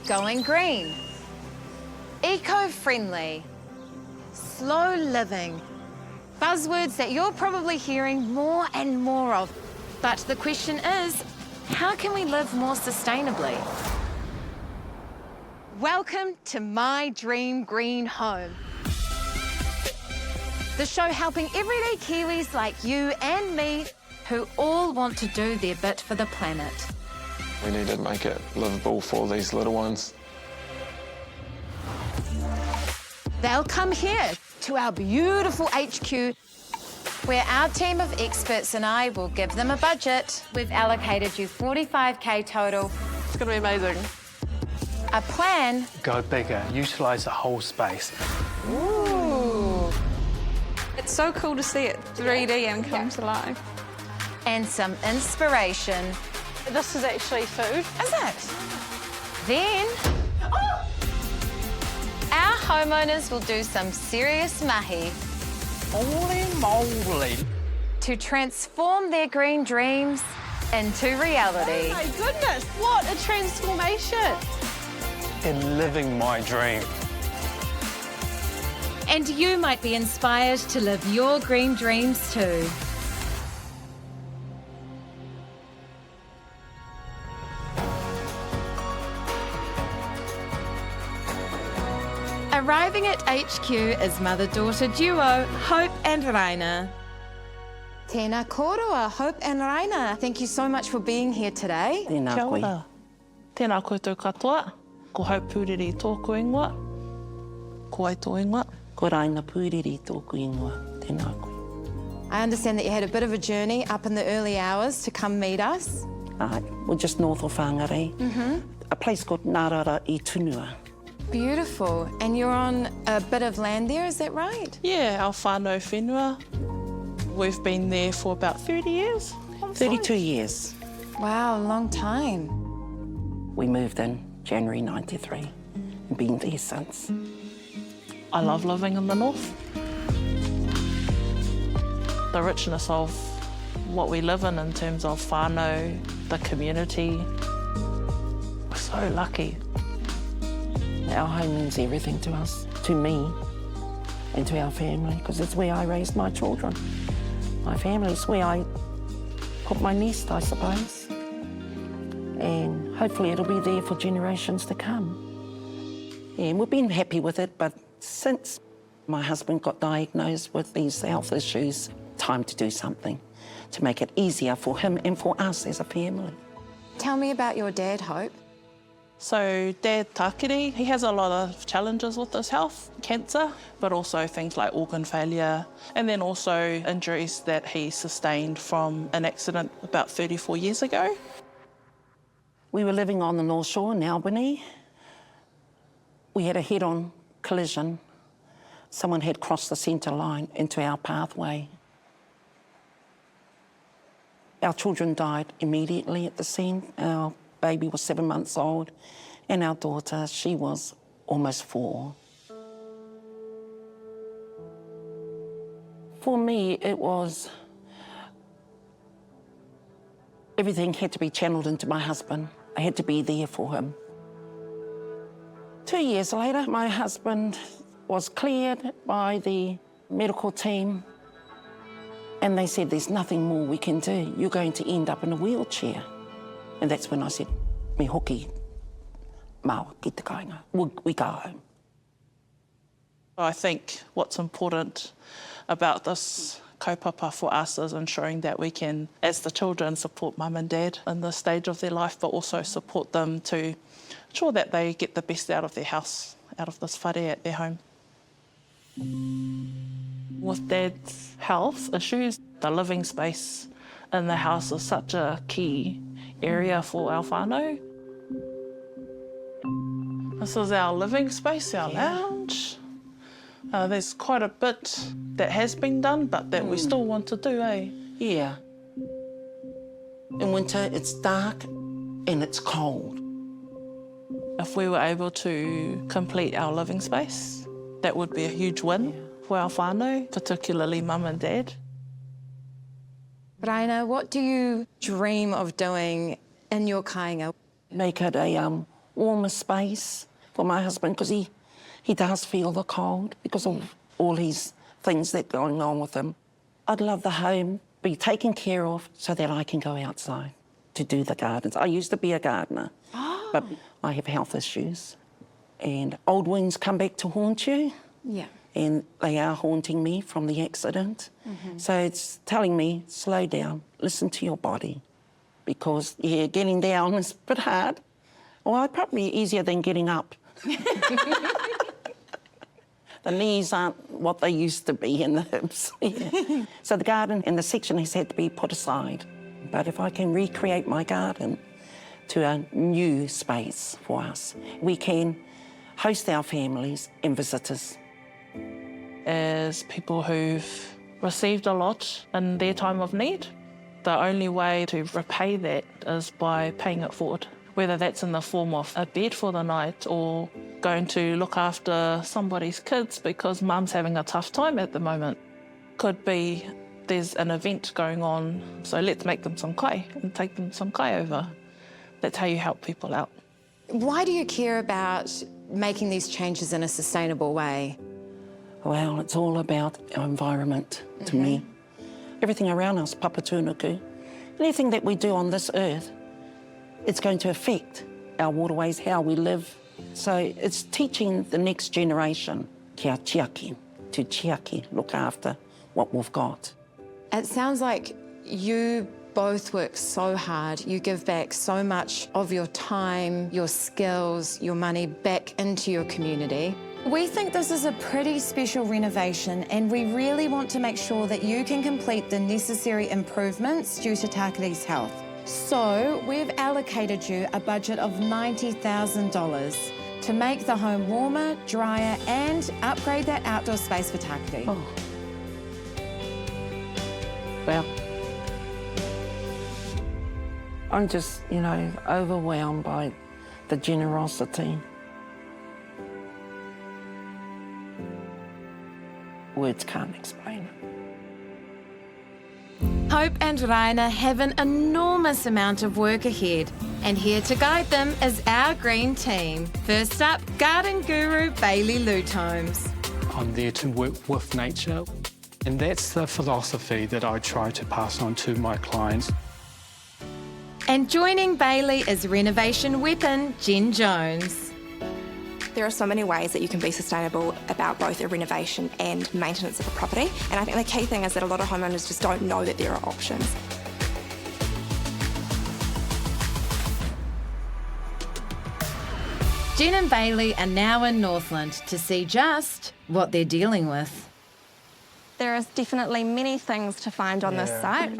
Going green. Eco-friendly. Slow living. Buzzwords that you're probably hearing more and more of. But the question is, how can we live more sustainably? Welcome to My Dream Green Home. The show helping everyday Kiwis like you and me who all want to do their bit for the planet. We need to make it livable for these little ones. They'll come here to our beautiful HQ where our team of experts and I will give them a budget. We've allocated you 45K total. It's going to be amazing. A plan. Go bigger, utilise the whole space. Ooh. It's so cool to see it 3D and come to life. And some inspiration. This is actually food. Is it? Then, our homeowners will do some serious mahi Holy moly! to transform their green dreams into reality. Oh my goodness, what a transformation. In living my dream. And you might be inspired to live your green dreams too. Arriving at HQ is mother-daughter duo Hope and Raina. Tēnā koroa, Hope and Raina. Thank you so much for being here today. Tēnā Kia koe. ora. Tēnā koutou katoa. Ko Hope pūriri tōku ingoa. Ko ai tō ingoa. Ko Raina pūriri tōku ingoa. Tēnā koe. I understand that you had a bit of a journey up in the early hours to come meet us. We're just north of Whangarei. A place called Nārara I Tunua. Beautiful. And you're on a bit of land there, is that right? Yeah, our whānau whenua. We've been there for about 30 years. 32 years. Wow, a long time. We moved in January 93 and been there since. I love living in the north. The richness of what we live in terms of whānau, the community. We're so lucky. Our home means everything to us, to me and to our family, because it's where I raised my children. My family's where I put my nest, I suppose. And hopefully it'll be there for generations to come. And we've been happy with it, but since my husband got diagnosed with these health issues, time to do something to make it easier for him and for us as a family. Tell me about your dad, Hope. So Dad Taki, he has a lot of challenges with his health, cancer, but also things like organ failure, and then also injuries that he sustained from an accident about 34 years ago. We were living on the North Shore in Albany. We had a head-on collision. Someone had crossed the centre line into our pathway. Our children died immediately at the scene. Our baby was 7 months old, and our daughter, she was almost 4. For me, it was... everything had to be channeled into my husband. I had to be there for him. 2 years later, my husband was cleared by the medical team, and they said, there's nothing more we can do. You're going to end up in a wheelchair. And that's when I said, me hoki, mau, ki te kāinga. We go home. I think what's important about this kaupapa for us is ensuring that we can, as the children, support mum and dad in this stage of their life, but also support them to ensure that they get the best out of their house, out of this whare at their home. With Dad's health issues, the living space in the house is such a key area for our whānau. This is our living space, our lounge. There's quite a bit that has been done, but that we still want to do, eh? Yeah. In winter, it's dark and it's cold. If we were able to complete our living space, that would be a huge win for our whānau, particularly mum and dad. Raina, what do you dream of doing in your kāinga? Make it a warmer space for my husband, because he does feel the cold because of all his things that are going on with him. I'd love the home be taken care of so that I can go outside to do the gardens. I used to be a gardener, but I have health issues. And old wounds come back to haunt you. Yeah. And they are haunting me from the accident. So it's telling me, slow down, listen to your body. Because, yeah, getting down is a bit hard. Well, probably easier than getting up. The knees aren't what they used to be, and the hips. Yeah. So the garden and the section has had to be put aside. But if I can recreate my garden to a new space for us, we can host our families and visitors. As people who've received a lot in their time of need, the only way to repay that is by paying it forward, whether that's in the form of a bed for the night or going to look after somebody's kids because mum's having a tough time at the moment. Could be there's an event going on, so let's make them some kai and take them some kai over. That's how you help people out. Why do you care about making these changes in a sustainable way? Well, it's all about our environment to me. Everything around us, papatūnuku. Anything that we do on this earth, it's going to affect our waterways, how we live. So it's teaching the next generation, kia chiaki, to chiaki, look after what we've got. It sounds like you both work so hard. You give back so much of your time, your skills, your money back into your community. We think this is a pretty special renovation, and we really want to make sure that you can complete the necessary improvements due to Taki's health. So we've allocated you a budget of $90,000 to make the home warmer, drier, and upgrade that outdoor space for Taki. Oh. Well, I'm just, you know, overwhelmed by the generosity. Words can't explain it. Hope and Raina have an enormous amount of work ahead, and here to guide them is our green team. First up, garden guru Bailey Lutomes. I'm there to work with nature, and that's the philosophy that I try to pass on to my clients. And joining Bailey is renovation weapon Jen Jones. There are so many ways that you can be sustainable about both a renovation and maintenance of a property. And I think the key thing is that a lot of homeowners just don't know that there are options. Jen and Bailey are now in Northland to see just what they're dealing with. There is definitely many things to find on this site.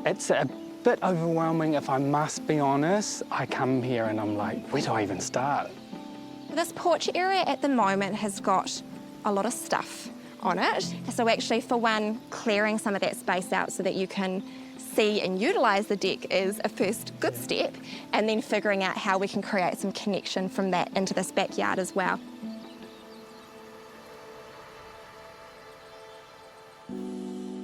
It's a bit overwhelming, if I must be honest. I come here and I'm like, where do I even start? This porch area at the moment has got a lot of stuff on it. So actually, for one, clearing some of that space out so that you can see and utilise the deck is a first good step, and then figuring out how we can create some connection from that into this backyard as well.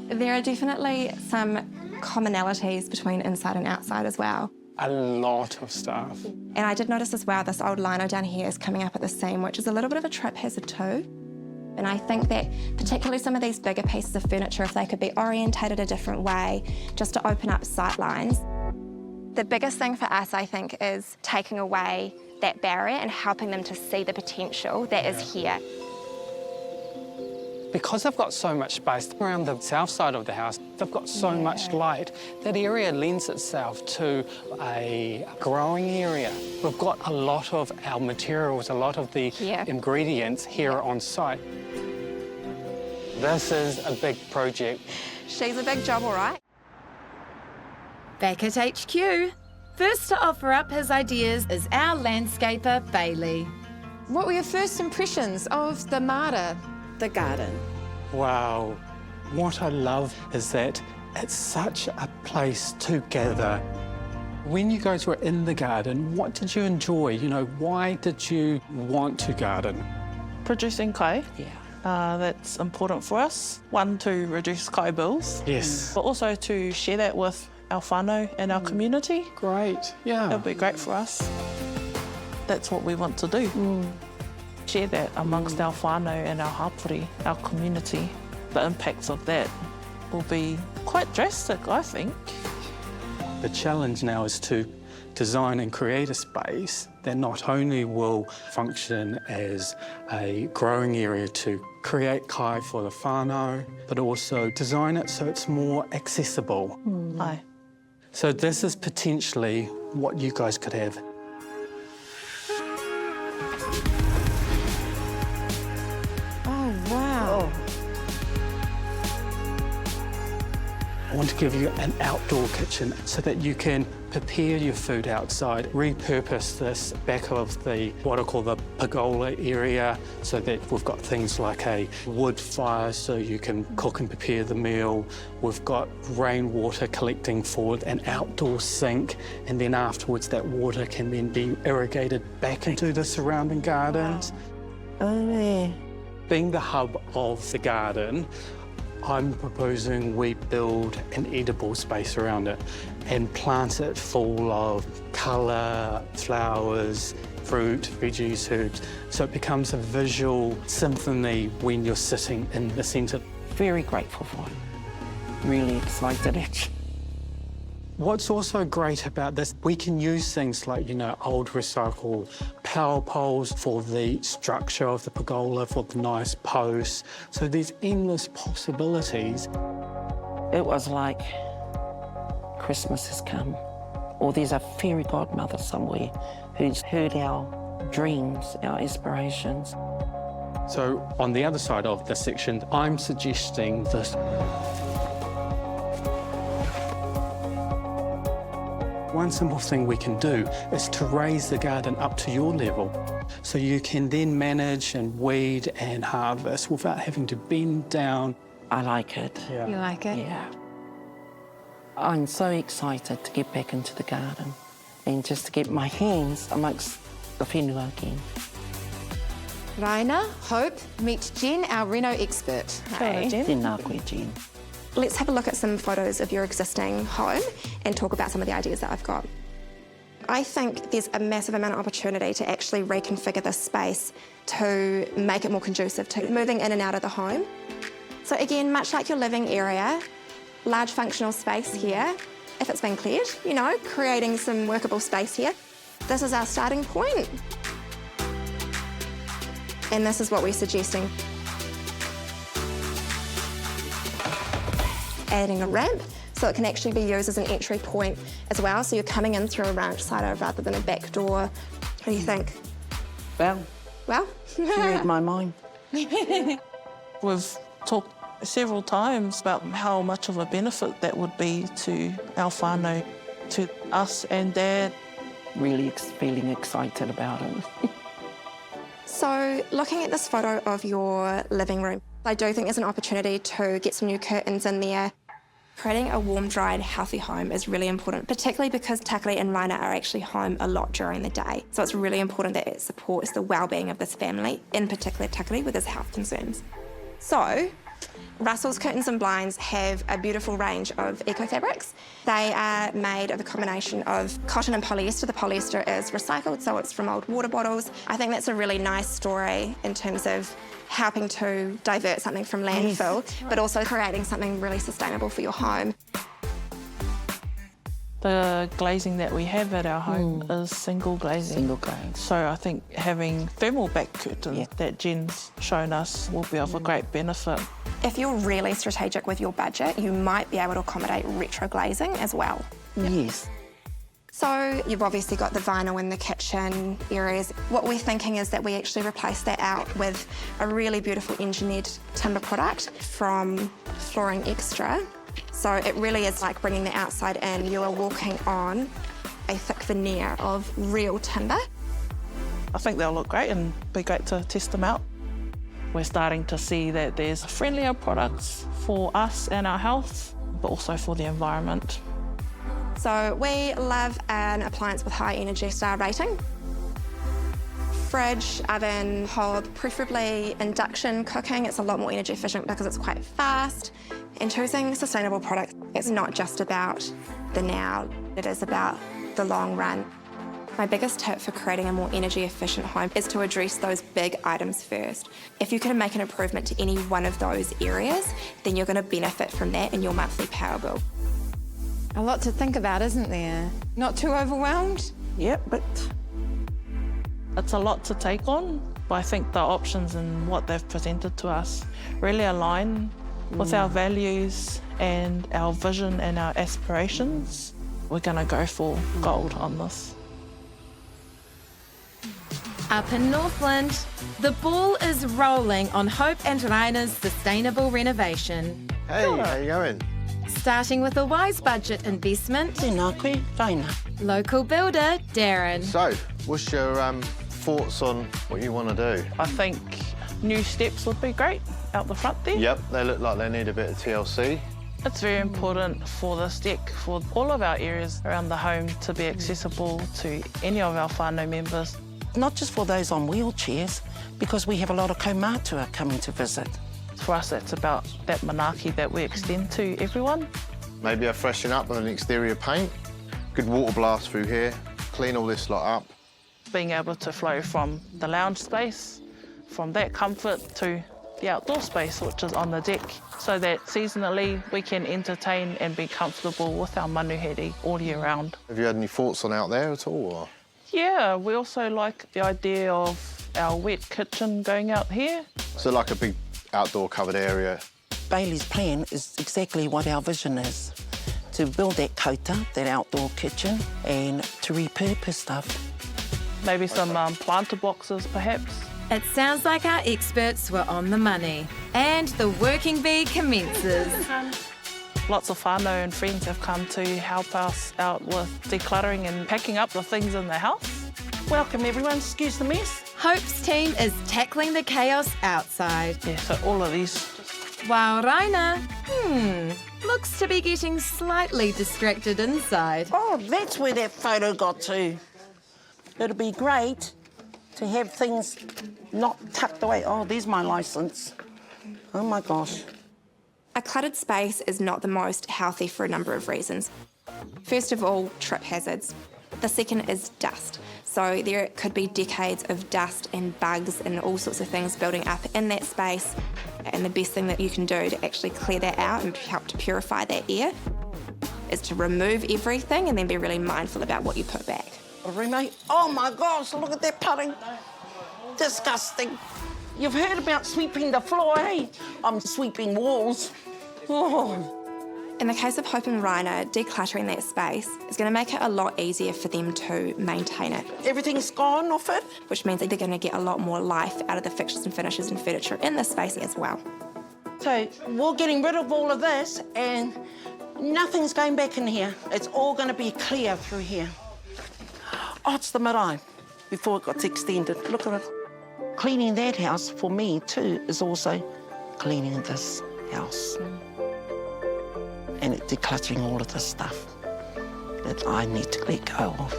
There are definitely some commonalities between inside and outside as well. A lot of stuff. And I did notice as well, this old lino down here is coming up at the seam, which is a little bit of a trip hazard too. And I think that particularly some of these bigger pieces of furniture, if they could be orientated a different way, just to open up sight lines. The biggest thing for us, I think, is taking away that barrier and helping them to see the potential that is here. Because I've got so much space around the south side of the house, they've got so much light, that area lends itself to a growing area. We've got a lot of our materials, a lot of the ingredients here on site. This is a big project. She's a big job, all right. Back at HQ, first to offer up his ideas is our landscaper, Bailey. What were your first impressions of the Mara, the garden? Wow. What I love is that it's such a place to gather. When you guys were in the garden, what did you enjoy? You know, why did you want to garden? Producing kai. Yeah. that's important for us. One, to reduce kai bills. Yes. But also to share that with our whānau and our community. Great, yeah. It'll be great for us. That's what we want to do. Share that amongst our whānau and our hapori, our community. The impacts of that will be quite drastic, I think. The challenge now is to design and create a space that not only will function as a growing area to create kai for the whānau, but also design it so it's more accessible. Aye. So this is potentially what you guys could have. Oh, wow. I want to give you an outdoor kitchen so that you can prepare your food outside, repurpose this back of the, what I call the pergola area, so that we've got things like a wood fire so you can cook and prepare the meal. We've got rainwater collecting for an outdoor sink, and then afterwards that water can then be irrigated back into the surrounding gardens. Oh, yeah. Being the hub of the garden, I'm proposing we build an edible space around it and plant it full of colour, flowers, fruit, veggies, herbs, so it becomes a visual symphony when you're sitting in the centre. Very grateful for it. Really excited, actually. What's also great about this, we can use things like, old recycled power poles for the structure of the pergola, for the nice posts. So there's endless possibilities. It was like Christmas has come, or there's a fairy godmother somewhere who's heard our dreams, our aspirations. So on the other side of this section, I'm suggesting this. One simple thing we can do is to raise the garden up to your level, so you can then manage and weed and harvest without having to bend down. I like it. Yeah. You like it? Yeah. I'm so excited to get back into the garden and just to get my hands amongst the whenua again. Raina, Hope, meet Jen, our Reno expert. Hey. Tēnā koe, Jen. Let's have a look at some photos of your existing home and talk about some of the ideas that I've got. I think there's a massive amount of opportunity to actually reconfigure this space to make it more conducive to moving in and out of the home. So again, much like your living area, large functional space here, if it's been cleared, creating some workable space here. This is our starting point. And this is what we're suggesting. Adding a ramp so it can actually be used as an entry point as well. So you're coming in through a ranch side rather than a back door. What do you think? Well, Well, you read my mind. We've talked several times about how much of a benefit that would be to our whānau, to us and Dad. Really feeling excited about it. So looking at this photo of your living room, I do think there's an opportunity to get some new curtains in there. Creating a warm, dried, healthy home is really important, particularly because Taki and Rhina are actually home a lot during the day. So it's really important that it supports the well-being of this family, in particular Taki with his health concerns. So Russell's Curtains and Blinds have a beautiful range of eco-fabrics. They are made of a combination of cotton and polyester. The polyester is recycled, so it's from old water bottles. I think that's a really nice story in terms of helping to divert something from landfill, but also creating something really sustainable for your home. The glazing that we have at our home is single glazing. Single glaze. So I think having thermal back curtains that Jen's shown us will be of a great benefit. If you're really strategic with your budget, you might be able to accommodate retro glazing as well. Yes. So you've obviously got the vinyl in the kitchen areas. What we're thinking is that we actually replace that out with a really beautiful engineered timber product from Flooring Extra. So it really is like bringing the outside in. You are walking on a thick veneer of real timber. I think they'll look great and be great to test them out. We're starting to see that there's friendlier products for us and our health, but also for the environment. So we love an appliance with high energy star rating. fridge, oven, hob, preferably induction cooking. It's a lot more energy efficient because it's quite fast. And choosing sustainable products, it's not just about the now, it is about the long run. My biggest tip for creating a more energy efficient home is to address those big items first. If you can make an improvement to any one of those areas, then you're going to benefit from that in your monthly power bill. A lot to think about, isn't there? Not too overwhelmed? Yeah, but It's a lot to take on, but I think the options and what they've presented to us really align with our values and our vision and our aspirations. We're going to go for gold on this. Up in Northland, the ball is rolling on Hope and Rhina's sustainable renovation. Hey, how you going? Starting with a wise budget investment, tēnā koe, Raina. local builder Darren. So, what's your thoughts on what you want to do? I think new steps would be great out the front there. Yep, they look like they need a bit of TLC. It's very important for this deck, for all of our areas around the home to be accessible to any of our whānau members. Not just for those on wheelchairs, because we have a lot of kaumātua coming to visit. For us, it's about that manaaki that we extend to everyone. Maybe a freshen up with an exterior paint. Good water blast through here. Clean all this lot up. Being able to flow from the lounge space, from that comfort to the outdoor space, which is on the deck, so that seasonally we can entertain and be comfortable with our manuheri all year round. Have you had any thoughts on out there at all? Or? Yeah, we also like the idea of our wet kitchen going out here. So like a big outdoor covered area. Bailey's plan is exactly what our vision is, to build that kota, that outdoor kitchen, and to repurpose stuff. Maybe some planter boxes, perhaps. It sounds like our experts were on the money. And the working bee commences. Lots of whānau and friends have come to help us out with decluttering and packing up the things in the house. Welcome, everyone. Excuse the mess. Hope's team is tackling the chaos outside. Yeah, so all of these. While Rhina, looks to be getting slightly distracted inside. Oh, that's where that photo got to. It'd be great to have things not tucked away. Oh, there's my licence. Oh, my gosh. A cluttered space is not the most healthy for a number of reasons. First of all, trip hazards. The second is dust. So there could be decades of dust and bugs and all sorts of things building up in that space. And the best thing that you can do to actually clear that out and help to purify that air is to remove everything and then be really mindful about what you put back. Roommate, oh my gosh, look at that pudding. Disgusting. You've heard about sweeping the floor, eh? I'm sweeping walls. Oh. In the case of Hope and Rhina, decluttering that space is going to make it a lot easier for them to maintain it. Everything's gone off it. Which means that they're going to get a lot more life out of the fixtures and finishes and furniture in this space as well. So we're getting rid of all of this and nothing's going back in here. It's all going to be clear through here. Oh, it's the marae before it got extended. Look at it. Cleaning that house, for me, too, is also cleaning this house. And decluttering all of this stuff that I need to let go of.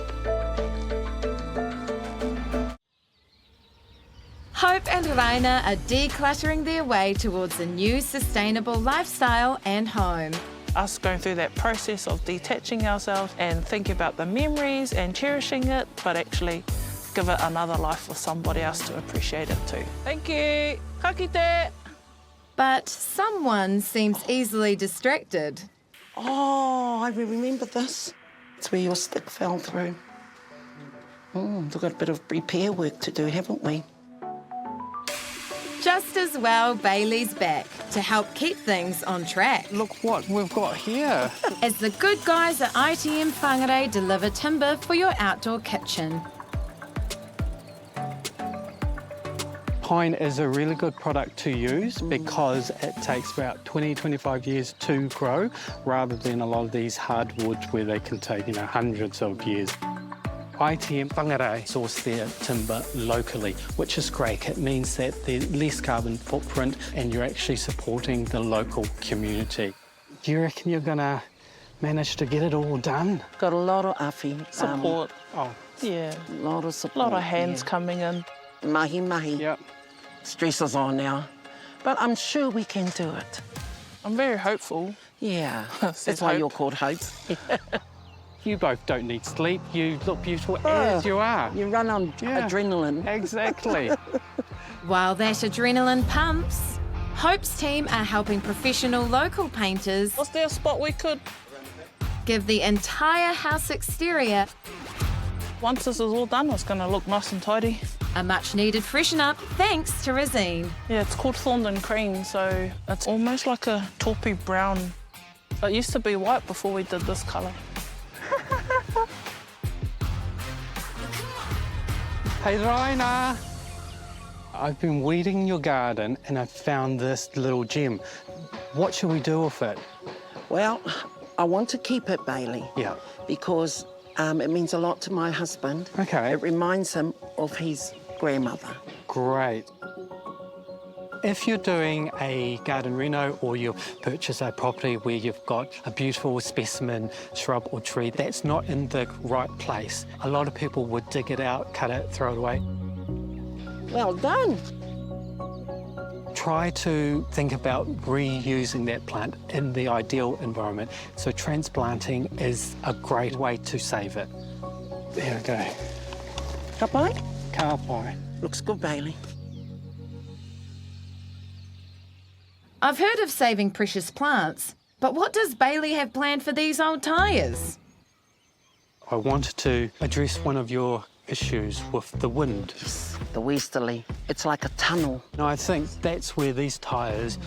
Hope and Raina are decluttering their way towards a new sustainable lifestyle and home. Us going through that process of detaching ourselves and thinking about the memories and cherishing it, but actually give it another life for somebody else to appreciate it too. Thank you. Ka kite. But someone seems easily distracted. Oh, I remember this. It's where your stick fell through. We've got a bit of repair work to do, haven't we? Just as well, Bailey's back to help keep things on track. Look what we've got here. As the good guys at ITM Whangarei deliver timber for your outdoor kitchen. Pine is a really good product to use because it takes about 20-25 years to grow, rather than a lot of these hardwoods where they can take, hundreds of years. ITM Whangarei source their timber locally, which is great. It means that there's less carbon footprint and you're actually supporting the local community. Do you reckon you're going to manage to get it all done? Got a lot of awhi Support. Oh, Yeah. A lot of support. A lot of hands coming in. mahi. Yep. Stress is on now. But I'm sure we can do it. I'm very hopeful. Yeah, Says that's why hope. you're called Hope. You both don't need sleep. You look beautiful as you are. You run on adrenaline. Exactly. While that adrenaline pumps, Hope's team are helping professional local painters Was there a spot we could? give the entire house exterior Once this is all done, it's going to look nice and tidy. a much-needed freshen-up thanks to Rosine. Yeah, it's called Thornton Cream, so it's almost like a taupey brown. It used to be white before we did this colour. Hey, Rhina. I've been weeding your garden and I found this little gem. What should we do with it? Well, I want to keep it, Bailey. Yeah. Because it means a lot to my husband. Okay. It reminds him of his grandmother. Great. If you're doing a garden reno or you purchase a property where you've got a beautiful specimen shrub or tree that's not in the right place, a lot of people would dig it out, cut it, throw it away. Well done. Try to think about reusing that plant in the ideal environment. So transplanting is a great way to save it. There we go. Kapai? Car pie. Looks good, Bailey. I've heard of saving precious plants, but what does Bailey have planned for these old tyres? I wanted to address one of your issues with the wind. The westerly. It's like a tunnel. And I think that's where these tyres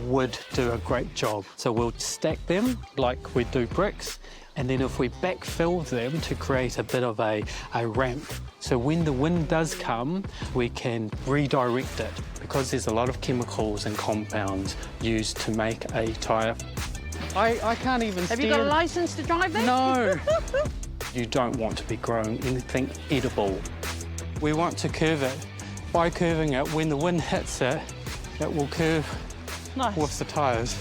would do a great job. So we'll stack them like we do bricks, and then if we backfill them to create a bit of a ramp. So when the wind does come, we can redirect it because there's a lot of chemicals and compounds used to make a tyre. I can't even Have you got a licence to drive that? No. You don't want to be growing anything edible. We want to curve it. By curving it, when the wind hits it, it will curve Nice. with the tyres.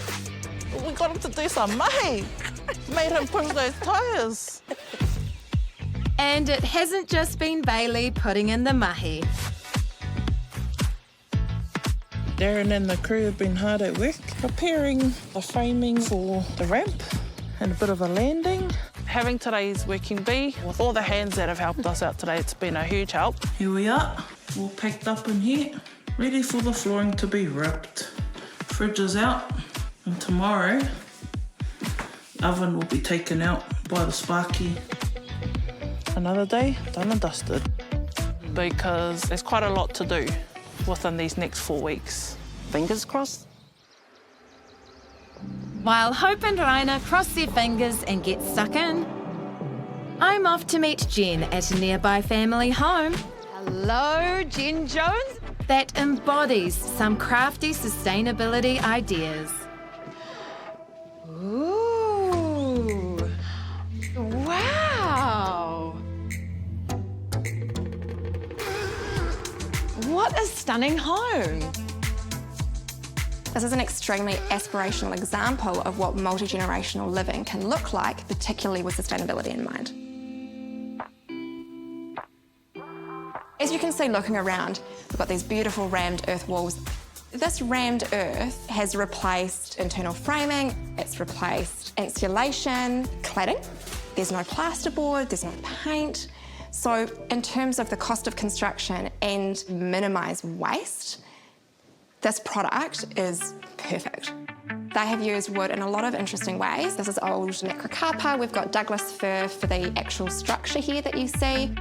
We got him to do some mahi. Made him push those tyres. And it hasn't just been Bailey putting in the mahi. Darren and the crew have been hard at work preparing the framing for the ramp and a bit of a landing. Having today's working bee, with all the hands that have helped us out today, it's been a huge help. Here we are, all packed up in here, ready for the flooring to be wrapped. Fridge is out, and tomorrow, oven will be taken out by the Sparky. Another day, done and dusted. Because there's quite a lot to do within these next 4 weeks. Fingers crossed. While Hope and Rhina cross their fingers and get stuck in, I'm off to meet Jen at a nearby family home Hello, Jen Jones. that embodies some crafty sustainability ideas. Ooh. Wow. What a stunning home. This is an extremely aspirational example of what multi-generational living can look like, particularly with sustainability in mind. As you can see looking around, we've got these beautiful rammed earth walls. This rammed earth has replaced internal framing, it's replaced insulation, cladding. There's no plasterboard, there's no paint. So in terms of the cost of construction and minimise waste, this product is perfect. They have used wood in a lot of interesting ways. This is old macrocapa. We've got Douglas fir for the actual structure here that you see.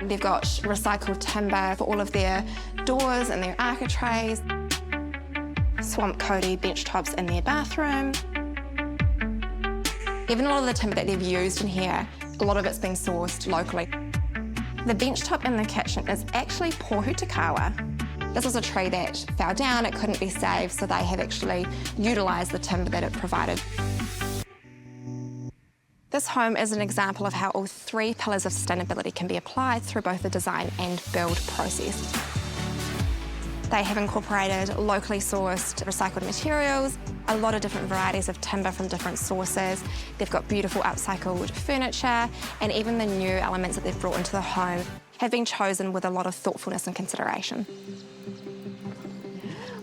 They've got recycled timber for all of their doors and their architraves. Swamp Cody bench tops in their bathroom. Even a lot of the timber that they've used in here, a lot of it's been sourced locally. The bench top in the kitchen is actually Pohutakawa. This was a tree that fell down, it couldn't be saved, so they have actually utilised the timber that it provided. This home is an example of how all 3 pillars of sustainability can be applied through both the design and build process. They have incorporated locally sourced recycled materials, a lot of different varieties of timber from different sources. They've got beautiful upcycled furniture and even the new elements that they've brought into the home have been chosen with a lot of thoughtfulness and consideration.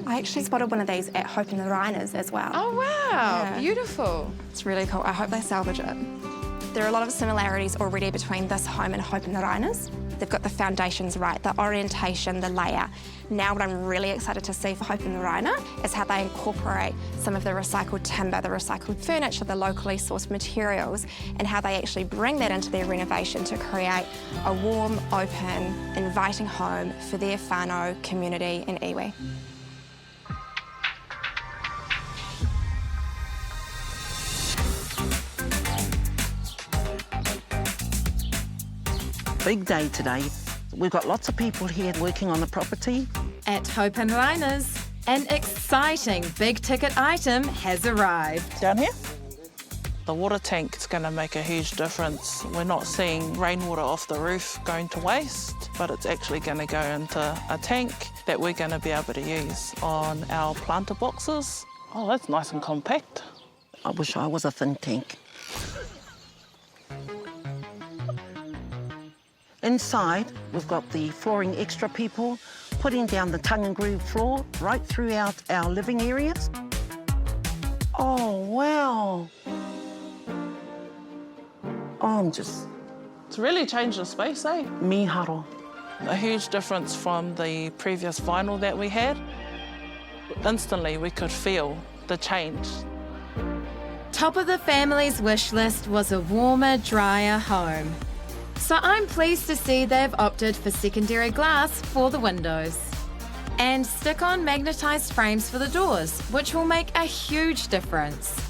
I actually spotted one of these at Hope and the Rhinas as well. Oh, wow. Yeah. Beautiful. It's really cool. I hope they salvage it. There are a lot of similarities already between this home and Hope and the Rhinas. They've got the foundations right, the orientation, the layout. Now what I'm really excited to see for Hope and the Rhina is how they incorporate some of the recycled timber, the recycled furniture, the locally sourced materials, and how they actually bring that into their renovation to create a warm, open, inviting home for their whānau community in iwi. Big day today. We've got lots of people here working on the property. At Hope and Rhinas, an exciting big-ticket item has arrived. Down here, the water tank is going to make a huge difference. We're not seeing rainwater off the roof going to waste, but it's actually going to go into a tank that we're going to be able to use on our planter boxes. Oh, that's nice and compact. I wish I was a thin tank. Inside, we've got the flooring extra people putting down the tongue and groove floor right throughout our living areas. Oh, wow. Oh, It's really changed the space, eh? miharo. A huge difference from the previous vinyl that we had. Instantly, we could feel the change. Top of the family's wish list was a warmer, drier home. So I'm pleased to see they've opted for secondary glass for the windows. And stick-on magnetised frames for the doors, which will make a huge difference.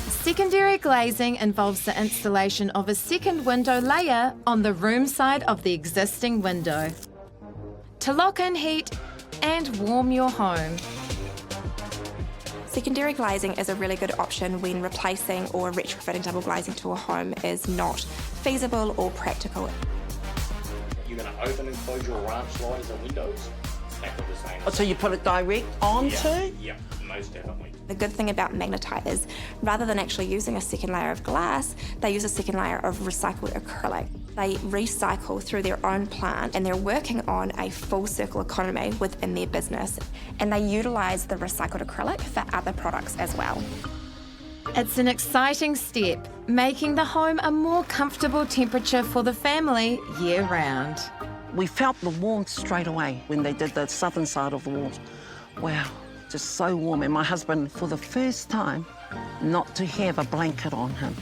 Secondary glazing involves the installation of a second window layer on the room side of the existing window to lock in heat and warm your home. Secondary glazing is a really good option when replacing or retrofitting double glazing to a home is not feasible or practical. You're going to open and close your ramp sliders and windows. Exactly the same. Oh, so you put it direct onto? Yeah, most definitely. The good thing about magnetite is rather than actually using a second layer of glass, they use a second layer of recycled acrylic. They recycle through their own plant and they're working on a full circle economy within their business. And they utilise the recycled acrylic for other products as well. It's an exciting step, making the home a more comfortable temperature for the family year-round. We felt the warmth straight away when they did the southern side of the wall. Wow, just so warm. And my husband, for the first time, not to have a blanket on him.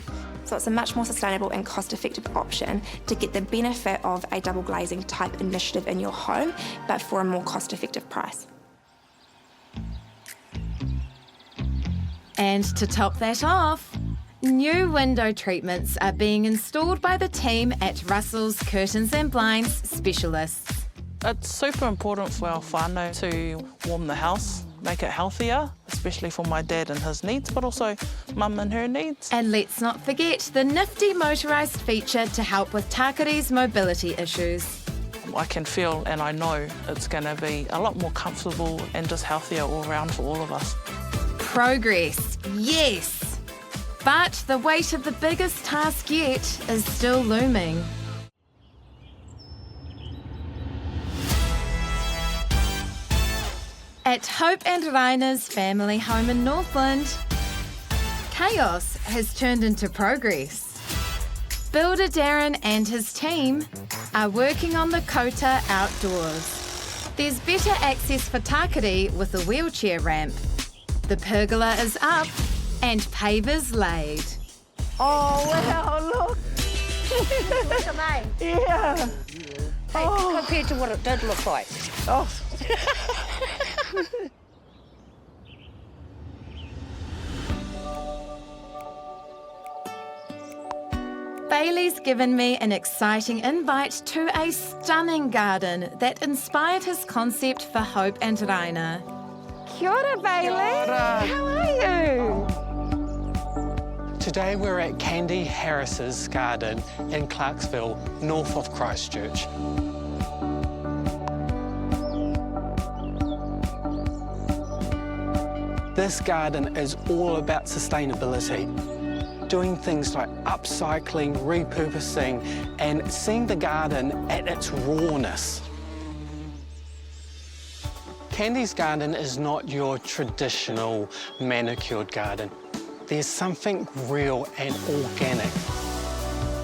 So it's a much more sustainable and cost-effective option to get the benefit of a double glazing type initiative in your home, but for a more cost-effective price. And to top that off, new window treatments are being installed by the team at Russell's Curtains and Blinds Specialists. It's super important for our whānau to warm the house, make it healthier, especially for my dad and his needs, but also mum and her needs. And let's not forget the nifty motorised feature to help with Takari's mobility issues. I can feel and I know it's going to be a lot more comfortable and just healthier all around for all of us. Progress, yes. But the weight of the biggest task yet is still looming. At Hope and Raina's family home in Northland, chaos has turned into progress. Builder Darren and his team are working on the Kota outdoors. There's better access for Taki with a wheelchair ramp. The pergola is up and pavers laid. Oh, wow, look. Look at me. Yeah. Hey, compared to what it did look like. Oh. Bailey's given me an exciting invite to a stunning garden that inspired his concept for Hope and Rhina. Kia ora, Bailey. How are you? Today we're at Candy Harris's garden in Clarksville, north of Christchurch. This garden is all about sustainability. doing things like upcycling, repurposing, and seeing the garden at its rawness. Candy's garden is not your traditional manicured garden. There's something real and organic.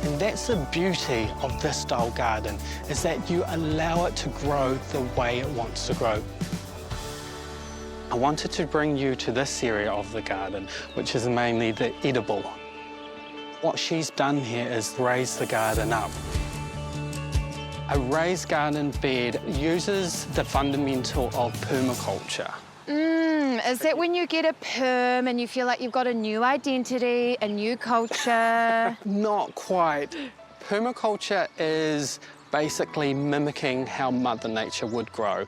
And that's the beauty of this style garden, is that you allow it to grow the way it wants to grow. I wanted to bring you to this area of the garden, which is mainly the edible. What she's done here is raise the garden up. A raised garden bed uses the fundamental of permaculture. Is that when you get a perm and you feel like you've got a new identity, a new culture? Not quite. Permaculture is basically mimicking how Mother Nature would grow.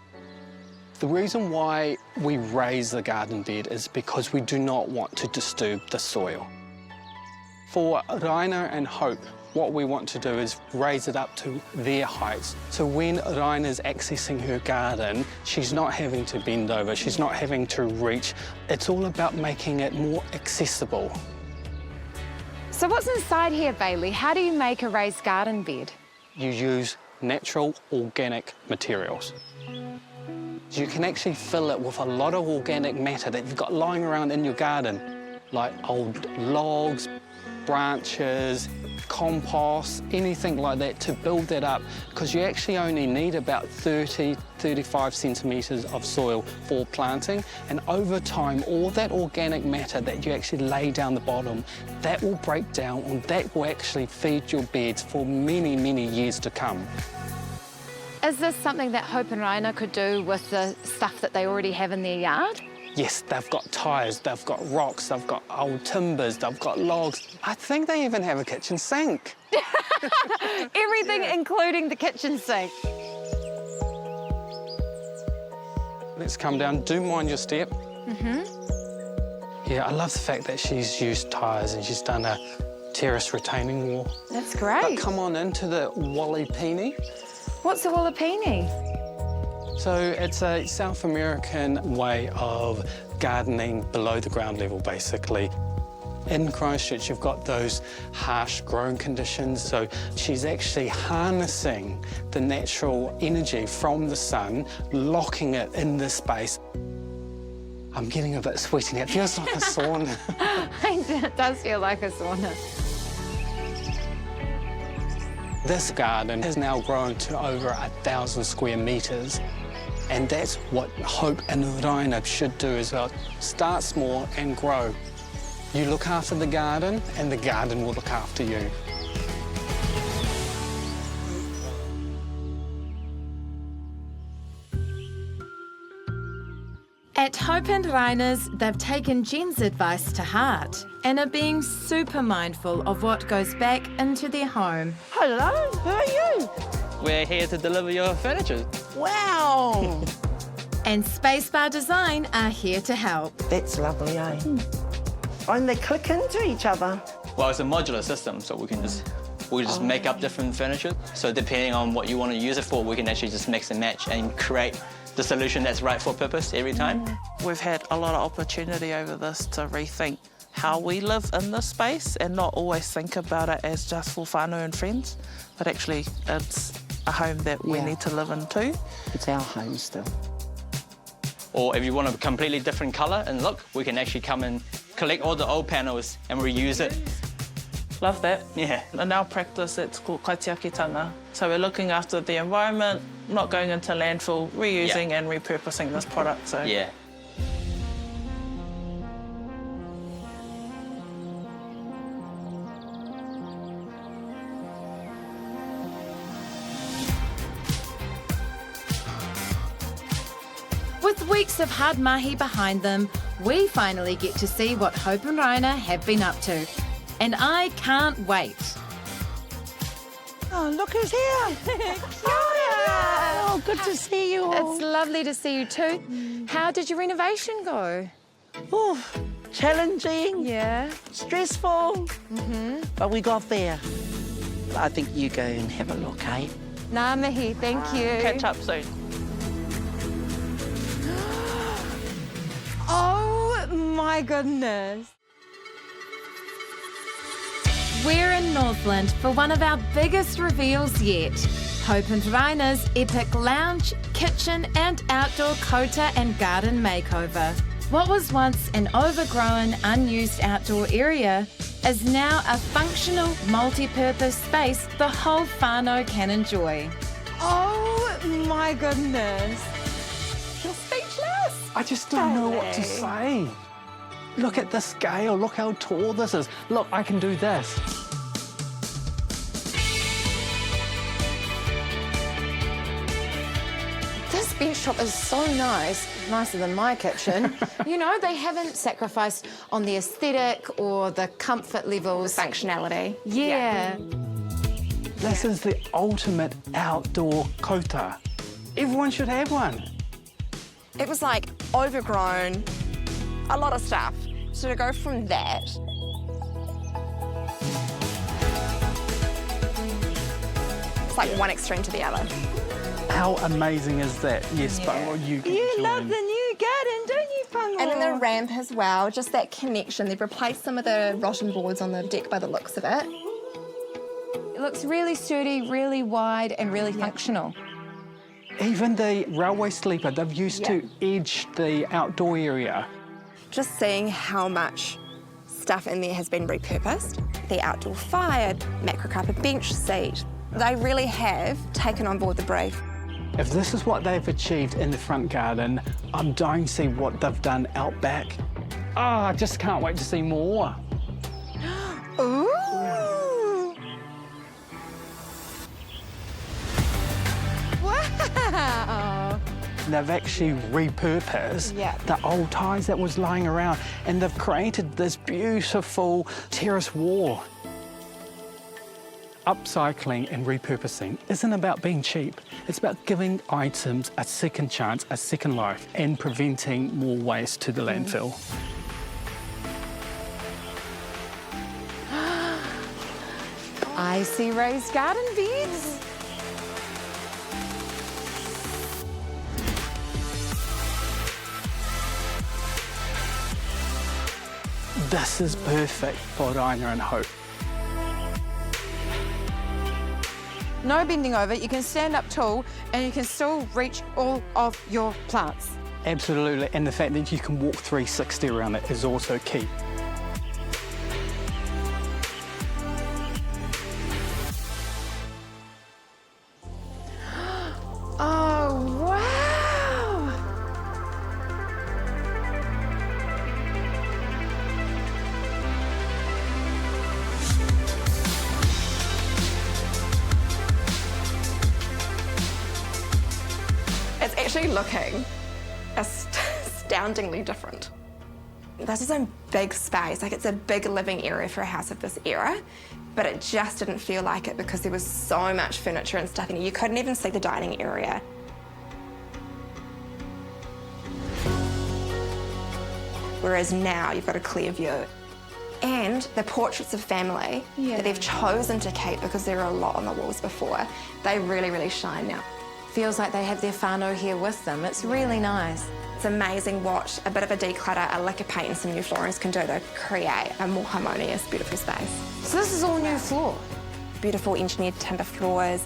The reason why we raise the garden bed is because we do not want to disturb the soil. For Rhina and Hope, what we want to do is raise it up to their heights. So when Raina's accessing her garden, she's not having to bend over, she's not having to reach. It's all about making it more accessible. So what's inside here, Bailey? How do you make a raised garden bed? You use natural, organic materials. You can actually fill it with a lot of organic matter that you've got lying around in your garden, like old logs, branches, compost, anything like that, to build that up, because you actually only need about 30-35 centimetres of soil for planting, and over time all that organic matter that you actually lay down the bottom, that will break down and that will actually feed your beds for many, many years to come. Is this something that Hope and Raina could do with the stuff that they already have in their yard? Yes, they've got tyres, they've got rocks, they've got old timbers, they've got logs. I think they even have a kitchen sink. Everything, including the kitchen sink. Let's come down. Do mind your step. Mm-hmm. Yeah, I love the fact that she's used tyres and she's done a terrace retaining wall. That's great. But come on into the Wallipini. What's a Wallipini? So it's a South American way of gardening below the ground level, basically. In Christchurch, you've got those harsh growing conditions, so she's actually harnessing the natural energy from the sun, locking it in this space. I'm getting a bit sweaty now. It feels like a sauna. It does feel like a sauna. This garden has now grown to over 1,000 square metres. And that's what Hope and Rhina should do as well. Start small and grow. You look after the garden and the garden will look after you. At Hope and Rhina's, they've taken Jen's advice to heart and are being super mindful of what goes back into their home. Hello, who are you? We're here to deliver your furniture. Wow! And Spacebar Design are here to help. That's lovely, eh? And they click into each other. Well, it's a modular system, so we just make up different furniture. So depending on what you want to use it for, we can actually just mix and match and create the solution that's right for purpose every time. We've had a lot of opportunity over this to rethink how we live in this space and not always think about it as just for whānau and friends, but actually it's a home that we need to live in too. It's our home still. Or if you want a completely different colour and look, we can actually come and collect all the old panels and reuse it. Love that. Yeah. In our practice, it's called kaitiakitanga. So we're looking after the environment, not going into landfill, reusing and repurposing this product. So yeah. With weeks of hard mahi behind them, we finally get to see what Hope and Raina have been up to. And I can't wait. Oh, look who's here. Oh, good to see you all. It's lovely to see you too. How did your renovation go? Oh, challenging. Yeah. Stressful. But we got there. I think you go and have a look, eh? Ngā mihi, thank you. catch up soon. Oh my goodness. We're in Northland for one of our biggest reveals yet. Hope and Rhina's epic lounge, kitchen and outdoor Kota and garden makeover. What was once an overgrown, unused outdoor area is now a functional, multi-purpose space the whole whānau can enjoy. Oh my goodness. You're speechless. I just don't know what to say. Look at the scale, look how tall this is. Look, I can do this. This bench top is so nice, nicer than my kitchen. You know, they haven't sacrificed on the aesthetic or the comfort levels. Functionality. Yeah. This is the ultimate outdoor Kota. Everyone should have one. It was like overgrown, a lot of stuff. So to go from that it's like one extreme to the other. How amazing is that? Yes, but what you can join. love the new garden, don't you, Pungo? And then the ramp as well, just that connection. They've replaced some of the rotten boards on the deck by the looks of it. It looks really sturdy, really wide and really functional. Even the railway sleeper, they've used to edge the outdoor area. Just seeing how much stuff in there has been repurposed. The outdoor fire, macro carpet bench seat. They really have taken on board the brief. If this is what they've achieved in the front garden, I'm dying to see what they've done out back. Oh, I just can't wait to see more. Ooh! Wow! They've actually repurposed the old ties that was lying around, and they've created this beautiful terrace wall. Upcycling and repurposing isn't about being cheap. It's about giving items a second chance, a second life, and preventing more waste to the landfill. I see raised garden beds. This is perfect for Rhina and Hope. No bending over, you can stand up tall and you can still reach all of your plants. Absolutely, and the fact that you can walk 360 around it is also key. Oh, wow! It's actually looking astoundingly different. This is a big space, like it's a big living area for a house of this era, but it just didn't feel like it because there was so much furniture and stuff in here. You couldn't even see the dining area. Whereas now you've got a clear view. And the portraits of family that they've chosen to keep because there are a lot on the walls before, they really, really shine now. Feels like they have their whānau here with them. It's really nice. It's amazing what a bit of a declutter, a lick of paint and some new floorings can do to create a more harmonious, beautiful space. So this is all new floor? Beautiful engineered timber floors,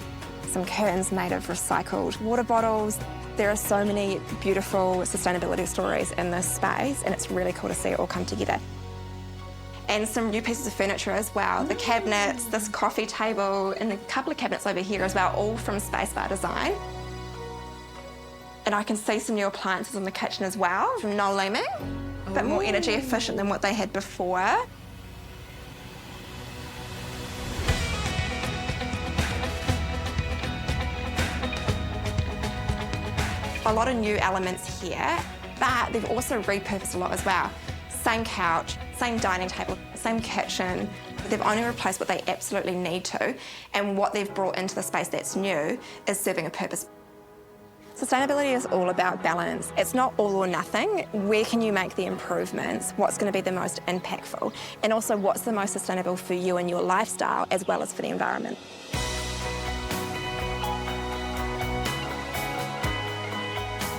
some curtains made of recycled water bottles. There are so many beautiful sustainability stories in this space, and it's really cool to see it all come together. And some new pieces of furniture as well. The cabinets, this coffee table, and a couple of cabinets over here as well, all from Spacebar Design. And I can see some new appliances in the kitchen as well, from Noel Leeming. A bit more energy efficient than what they had before. A lot of new elements here, but they've also repurposed a lot as well. Same couch, same dining table, same kitchen. They've only replaced what they absolutely need to, and what they've brought into the space that's new is serving a purpose. Sustainability is all about balance. It's not all or nothing. Where can you make the improvements? What's going to be the most impactful? And also, what's the most sustainable for you and your lifestyle, as well as for the environment?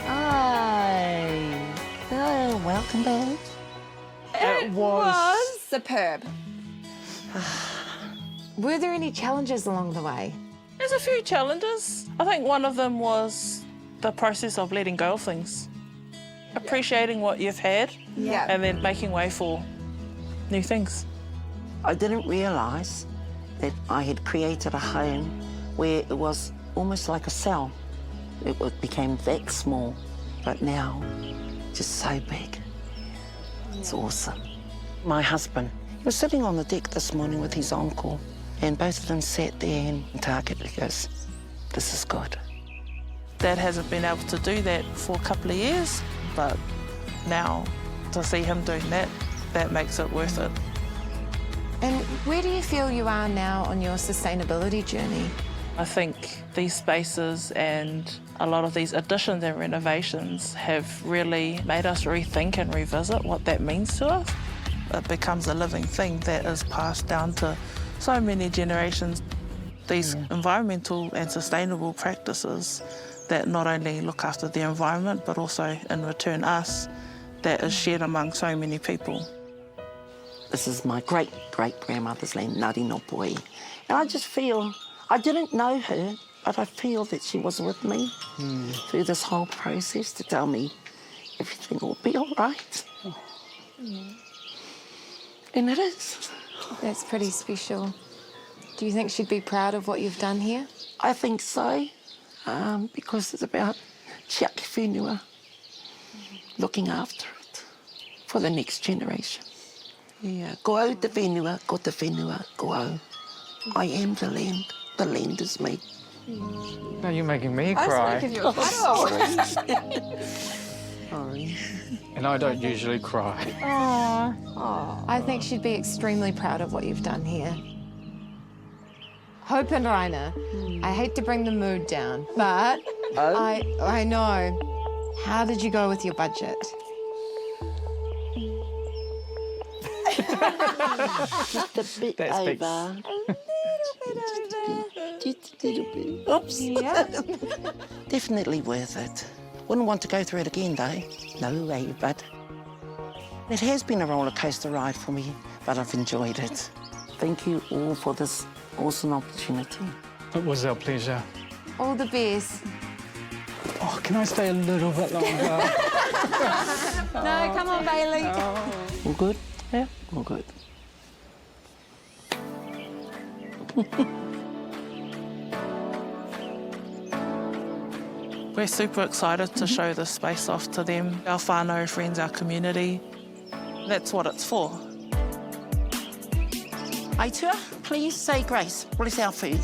Hi. Oh, welcome back. It was superb. Were there any challenges along the way? There's a few challenges. I think one of them was the process of letting go of things. Appreciating what you've had and then making way for new things. I didn't realise that I had created a home where it was almost like a cell. It became that small, but now just so big. It's awesome. My husband was sitting on the deck this morning with his uncle, and both of them sat there and Taki goes, "This is good." Dad hasn't been able to do that for a couple of years, but now to see him doing that, that makes it worth it. And where do you feel you are now on your sustainability journey? I think these spaces and a lot of these additions and renovations have really made us rethink and revisit what that means to us. It becomes a living thing that is passed down to so many generations. These environmental and sustainable practices that not only look after the environment, but also in return us, that is shared among so many people. This is my great-great-grandmother's land, Ngāti Nopoi. And I just feel, I didn't know her, but I feel that she was with me through this whole process to tell me everything will be all right. And it is. That's pretty special. Do you think she'd be proud of what you've done here? I think so, because it's about chiaki whenua, looking after it for the next generation. Yeah, ko au te whenua, ko te whenua, ko au. I am the land is me. No, you're making me cry. Sorry. And I don't usually cry. I think she'd be extremely proud of what you've done here. Hope and Rhina, I hate to bring the mood down, but I know. How did you go with your budget? Just a bit over. Just a little bit. Oops. Yeah. Definitely worth it. Wouldn't want to go through it again, though. No way, but it has been a roller coaster ride for me, but I've enjoyed it. Thank you all for this awesome opportunity. It was our pleasure. All the best. Oh, can I stay a little bit longer? No, come on, Bailey. All good? Yeah, all good. We're super excited to show this space off to them, our whānau friends, our community. That's what it's for. Aitua, please say grace. Bless our food.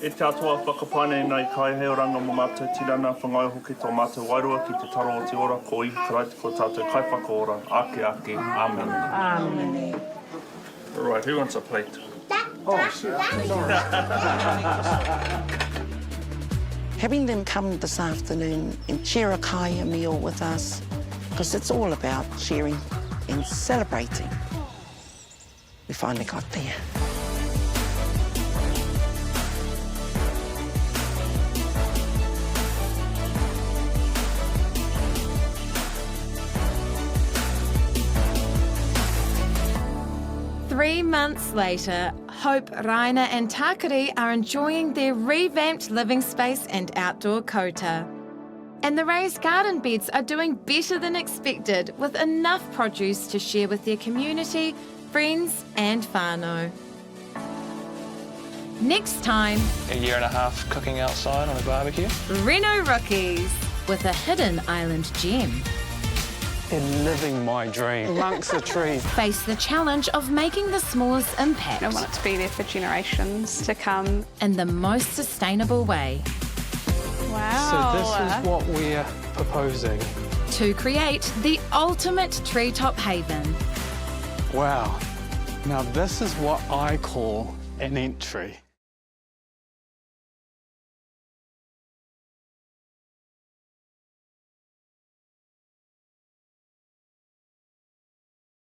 E te atua whakapaine nei kai heoranga mo mātou tirana whangai hoki tō mātou wairua ki te taro o te ora ko i karaiti ko tātou kai whakaora. Ake ake. Amen. Amen. All right, who wants a plate? Having them come this afternoon and share a kaya meal with us, because it's all about sharing and celebrating. We finally got there. Three months later, Hope, Raina and Taki are enjoying their revamped living space and outdoor Kota. And the raised garden beds are doing better than expected, with enough produce to share with their community, friends and whānau. Next time, A year and a half cooking outside on a barbecue. Reno Rookies with a hidden island gem. In living my dream amongst the trees. Face the challenge of making the smallest impact. I want it to be there for generations to come. In the most sustainable way. Wow. So this is what we're proposing. To create the ultimate treetop haven. Wow. Now this is what I call an entry.